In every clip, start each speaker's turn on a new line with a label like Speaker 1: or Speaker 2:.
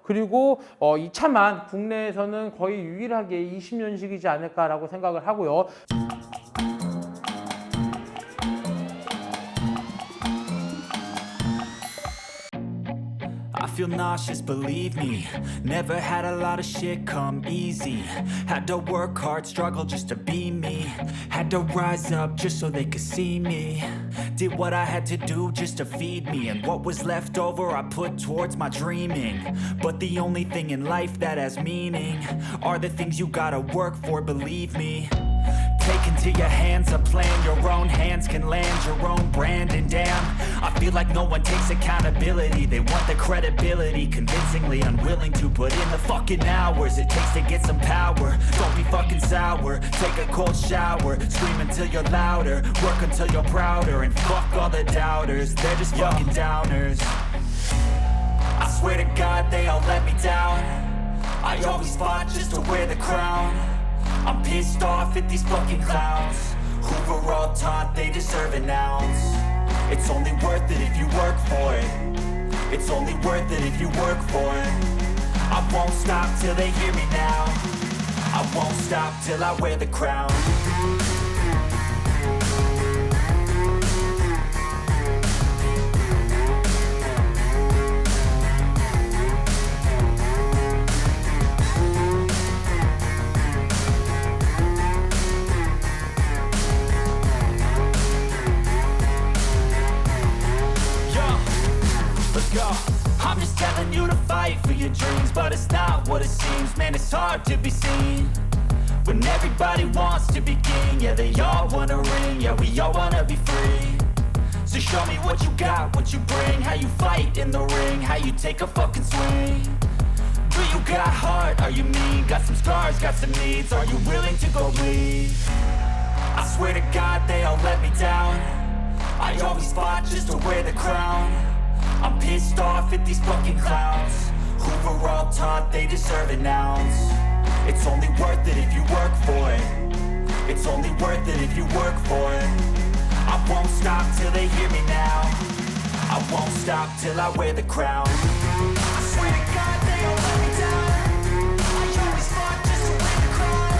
Speaker 1: 그리고 이 차만 국내에서는 거의 유일하게 20년식이지 않을까라고 생각을 하고요.
Speaker 2: I feel nauseous, believe me. Never had a lot of shit come easy. Had to work hard, struggle just to be me. Had to rise up just so they could see me. Did what I had to do just to feed me. And what was left over I put towards my dreaming. But the only thing in life that has meaning are the things you gotta work for, believe me. Take into your hands a plan, your own hands can land your own brand. And damn, I feel like no one takes accountability. They want the credibility, convincingly unwilling to put in the fucking hours it takes to get some power. Don't be fucking sour, take a cold shower, scream until you're louder, work until you're prouder. And fuck all the doubters, they're just fucking downers. I swear to God they all let me down. I always fought just to wear the crown. I'm pissed off at these fucking clowns who were all taught they deserve an ounce. It's only worth it if you work for it. It's only worth it if you work for it. I won't stop till they hear me now. I won't stop till I wear the crown. I'm just telling you to fight for your dreams, but it's not what it seems. Man, it's hard to be seen when everybody wants to be king. Yeah, they all wanna ring, yeah, we all wanna be free. So show me what you got, what you bring, how you fight in the ring, how you take a fucking swing. Do you got heart, are you mean? Got some scars, got some needs, are you willing to go bleed? I swear to God they all let me down. I always fought just to wear the crown. I'm pissed off at these fucking clowns who were all taught they deserve an ounce. It's only worth it if you work for it. It's only worth it if you work for it. I won't stop till they hear me now. I won't stop till I wear the crown. I swear to God they all let me down. I always fought just to wear the crown.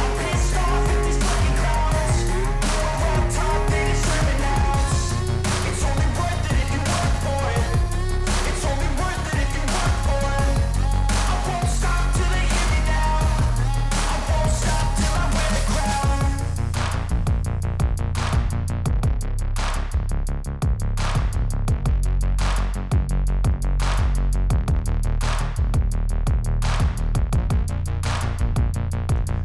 Speaker 2: I'm pissed off at these fucking clowns who were all taught they deserve an ounce. It's only worth it if you work for it. It's only worth it if you work for it. I won't stop till they hear me now. I won't stop till I wear the crown.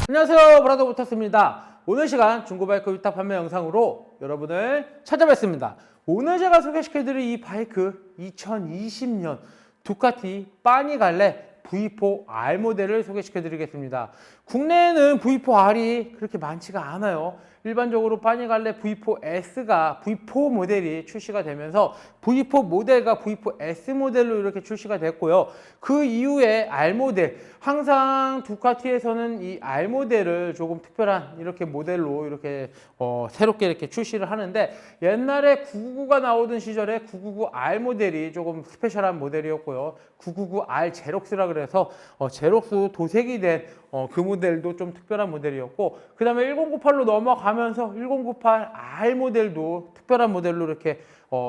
Speaker 1: 안녕하세요, 브라더 부터스입니다. 오늘 시간 중고바이크 위탁 판매 영상으로 여러분을 찾아뵙습니다. 오늘 제가 소개시켜드릴 이 바이크 2020년 두카티 파니갈레 V4R 모델을 소개시켜드리겠습니다. 국내에는 V4R이 그렇게 많지가 않아요. 일반적으로 파니갈레 V4S가 V4 모델이 출시가 되면서 V4 모델과 V4S 모델로 이렇게 출시가 됐고요. 그 이후에 R 모델, 항상 두카티에서는 이 R 모델을 조금 특별한 이렇게 모델로 이렇게 새롭게 이렇게 출시를 하는데, 옛날에 999가 나오던 시절에 999R 모델이 조금 스페셜한 모델이었고요. 999R 제록스라 그래서 제록스 도색이 된 그 모델도 좀 특별한 모델이었고, 그 다음에 1098로 넘어가면서 1098R 모델도 특별한 모델로 이렇게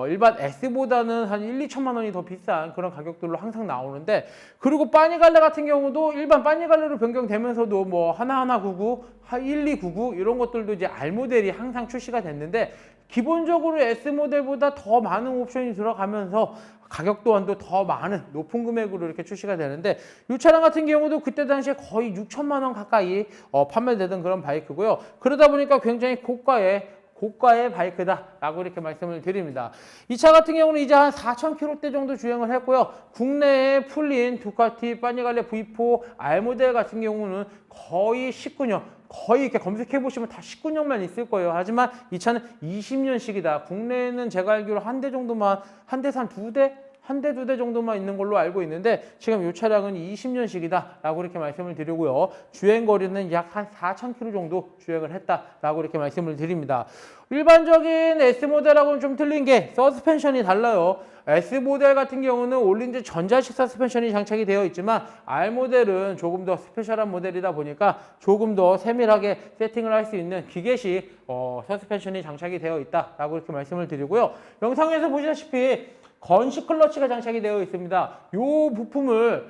Speaker 1: 일반 S보다는 한 1, 2천만 원이 더 비싼 그런 가격들로 항상 나오는데, 그리고 파니갈레 같은 경우도 일반 파니갈레로 변경되면서도 뭐 하나하나 99, 1299 이런 것들도 이제 R 모델이 항상 출시가 됐는데, 기본적으로 S 모델보다 더 많은 옵션이 들어가면서 가격 또한도 더 많은 높은 금액으로 이렇게 출시가 되는데, 이 차량 같은 경우도 그때 당시에 거의 6천만 원 가까이 판매되던 그런 바이크고요. 그러다 보니까 굉장히 고가의 바이크다라고 이렇게 말씀을 드립니다. 이 차 같은 경우는 이제 한 4,000km대 정도 주행을 했고요. 국내에 풀린 두카티 파니갈레 V4R 모델 같은 경우는 거의 19년, 거의 이렇게 검색해 보시면 다 19년만 있을 거예요. 하지만 이 차는 20년씩이다. 국내에는 제가 알기로 한 대 정도만, 한 대에서 한 두 대? 한 대, 두 대 정도만 있는 걸로 알고 있는데 지금 이 차량은 20년식이다라고 이렇게 말씀을 드리고요. 주행거리는 약 한 4,000km 정도 주행을 했다라고 이렇게 말씀을 드립니다. 일반적인 S모델하고는 좀 틀린 게 서스펜션이 달라요. S모델 같은 경우는 올린즈 전자식 서스펜션이 장착이 되어 있지만 R모델은 조금 더 스페셜한 모델이다 보니까 조금 더 세밀하게 세팅을 할 수 있는 기계식 서스펜션이 장착이 되어 있다라고 이렇게 말씀을 드리고요. 영상에서 보시다시피 건식 클러치가 장착이 되어 있습니다. 이 부품을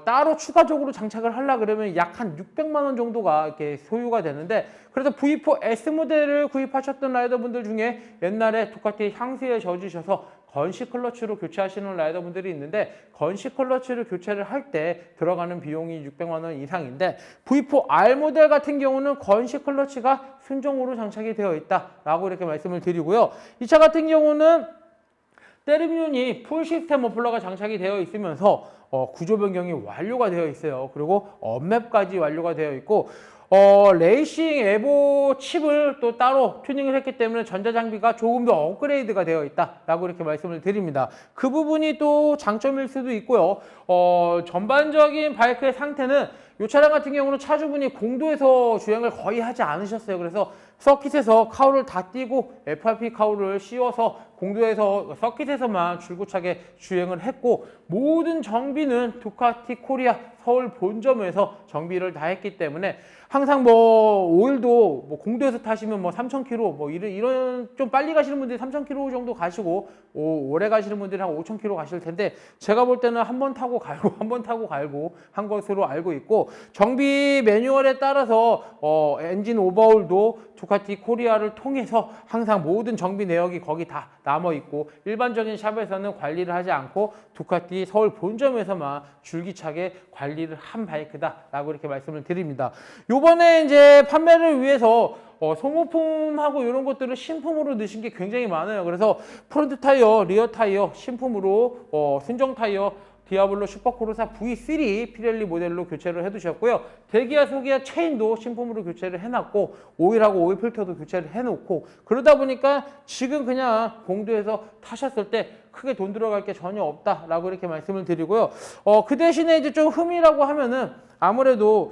Speaker 1: 따로 추가적으로 장착을 하려 그러면 약 한 600만 원 정도가 이렇게 소요가 되는데 그래서 V4 S 모델을 구입하셨던 라이더분들 중에 옛날에 두카티 향수에 젖으셔서 건식 클러치로 교체하시는 라이더분들이 있는데 건식 클러치를 교체를 할 때 들어가는 비용이 600만 원 이상인데 V4 R 모델 같은 경우는 건식 클러치가 순정으로 장착이 되어 있다라고 이렇게 말씀을 드리고요. 이 차 같은 경우는 때리미온이 풀 시스템 머플러가 장착이 되어 있으면서 구조 변경이 완료가 되어 있어요. 그리고 언맵까지 완료가 되어 있고 레이싱 에보 칩을 또 따로 튜닝을 했기 때문에 전자장비가 조금 더 업그레이드가 되어 있다라고 이렇게 말씀을 드립니다. 그 부분이 또 장점일 수도 있고요. 전반적인 바이크의 상태는 이 차량 같은 경우는 차주분이 공도에서 주행을 거의 하지 않으셨어요. 그래서 서킷에서 카울을 다 띄고 FRP 카울을 씌워서 공도에서 서킷에서만 줄구차게 주행을 했고 모든 정비는 두카티 코리아 서울 본점에서 정비를 다 했기 때문에 항상 오일도 공도에서 타시면 3,000km 이런 좀 빨리 가시는 분들이 3,000km 정도 가시고 오래 가시는 분들이 한 5,000km 가실 텐데 제가 볼 때는 한 번 타고 갈고 한 번 타고 갈고 한 것으로 알고 있고 정비 매뉴얼에 따라서 엔진 오버홀도 두카티 코리아를 통해서 항상 모든 정비 내역이 거기 다 남아 있고 일반적인 샵에서는 관리를 하지 않고 두카티 서울 본점에서만 줄기차게 관리를 한 바이크다라고 이렇게 말씀을 드립니다. 요번에 이제 판매를 위해서 소모품하고 이런 것들을 신품으로 넣으신 게 굉장히 많아요. 그래서 프론트 타이어, 리어 타이어 신품으로 순정 타이어 디아블로 슈퍼코르사 V3 피렐리 모델로 교체를 해두셨고요. 대기아 소기아 체인도 신품으로 교체를 해놨고 오일하고 오일 필터도 교체를 해놓고 그러다 보니까 지금 그냥 공도에서 타셨을 때 크게 돈 들어갈 게 전혀 없다라고 이렇게 말씀을 드리고요. 그 대신에 이제 좀 흠이라고 하면은 아무래도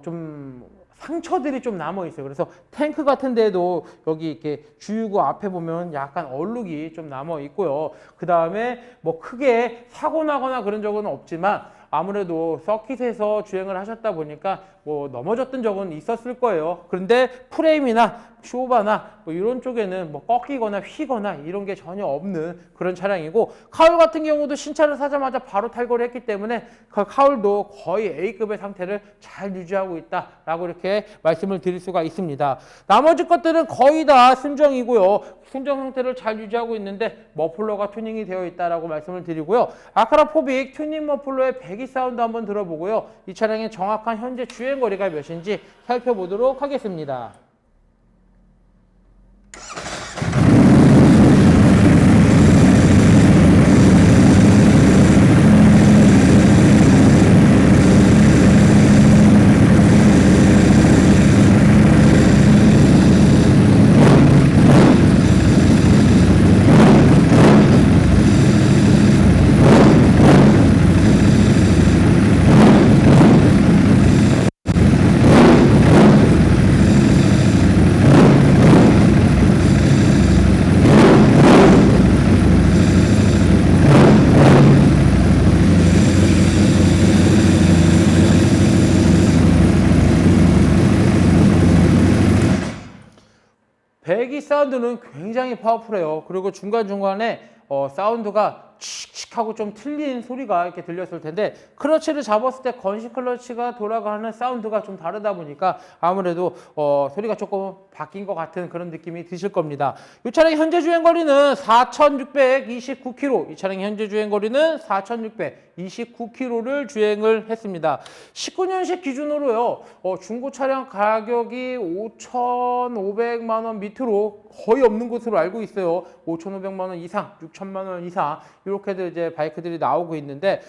Speaker 1: 좀 상처들이 좀 남아 있어요. 그래서 탱크 같은 데도 여기 이렇게 주유구 앞에 보면 약간 얼룩이 좀 남아 있고요. 그 다음에 크게 사고 나거나 그런 적은 없지만 아무래도 서킷에서 주행을 하셨다 보니까 넘어졌던 적은 있었을 거예요. 그런데 프레임이나 쇼바나 이런 쪽에는 꺾이거나 휘거나 이런 게 전혀 없는 그런 차량이고 카울 같은 경우도 신차를 사자마자 바로 탈거를 했기 때문에 그 카울도 거의 A급의 상태를 잘 유지하고 있다라고 이렇게 말씀을 드릴 수가 있습니다. 나머지 것들은 거의 다 순정이고요. 순정 상태를 잘 유지하고 있는데 머플러가 튜닝이 되어 있다라고 말씀을 드리고요. 아카라 포빅 튜닝 머플러의 배기 사운드 한번 들어보고요. 이 차량의 정확한 현재 주행 거리가 몇인지 살펴보도록 하겠습니다. 배기 사운드는 굉장히 파워풀해요. 그리고 중간중간에 사운드가 칙칙하고 좀 틀린 소리가 이렇게 들렸을 텐데 클러치를 잡았을 때 건식 클러치가 돌아가는 사운드가 좀 다르다 보니까 아무래도 소리가 조금 바뀐 것 같은 그런 느낌이 드실 겁니다. 이 차량의 현재 주행거리는 4,629km, 이 차량의 현재 주행거리는 4,629km를 주행을 했습니다. 19년식 기준으로요, 중고 차량 가격이 5,500만 원 밑으로 거의 없는 것으로 알고 있어요. 5,500만 원 이상, 6,000만 원 이상 이렇게들 이제 바이크들이 나오고 있는데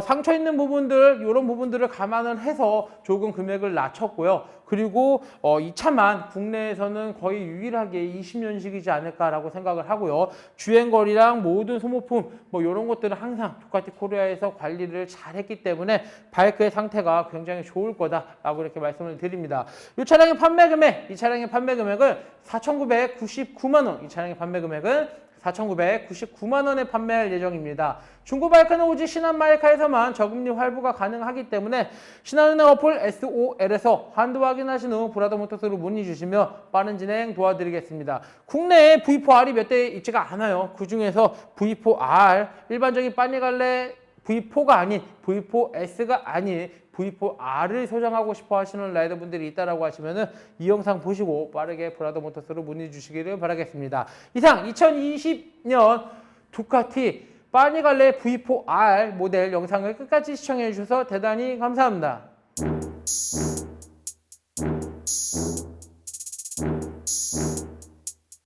Speaker 1: 상처 있는 부분들 이런 부분들을 감안을 해서 조금 금액을 낮췄고요. 그리고 이 차만 국내에서는 거의 유일하게 20년식이지 않을까라고 생각을 하고요. 주행거리랑 모든 소모품 뭐 이런 것들은 항상 두카티 코리아에서 관리를 잘했기 때문에 바이크의 상태가 굉장히 좋을 거다라고 이렇게 말씀을 드립니다. 이 차량의 판매 금액, 이 차량의 판매 금액은 4,999만 원. 이 차량의 판매 금액은 4,999만 원에 판매할 예정입니다. 중고 바이크는 오직 신한마이카에서만 저금리 할부가 가능하기 때문에 신한은행 어플 SOL에서 한도 확인하신 후 브라더모터스로 문의 주시며 빠른 진행 도와드리겠습니다. 국내에 V4R이 몇 대 있지가 않아요. 그 중에서 V4R, 일반적인 빠니갈레 V4가 아닌 V4S가 아닌 V4R을 소장하고 싶어 하시는 라이더분들이 있다라고 하시면은 이 영상 보시고 빠르게 브라더모터스로 문의 주시기를 바라겠습니다. 이상 2020년 두카티 빠니갈레 V4R 모델 영상을 끝까지 시청해 주셔서 대단히 감사합니다.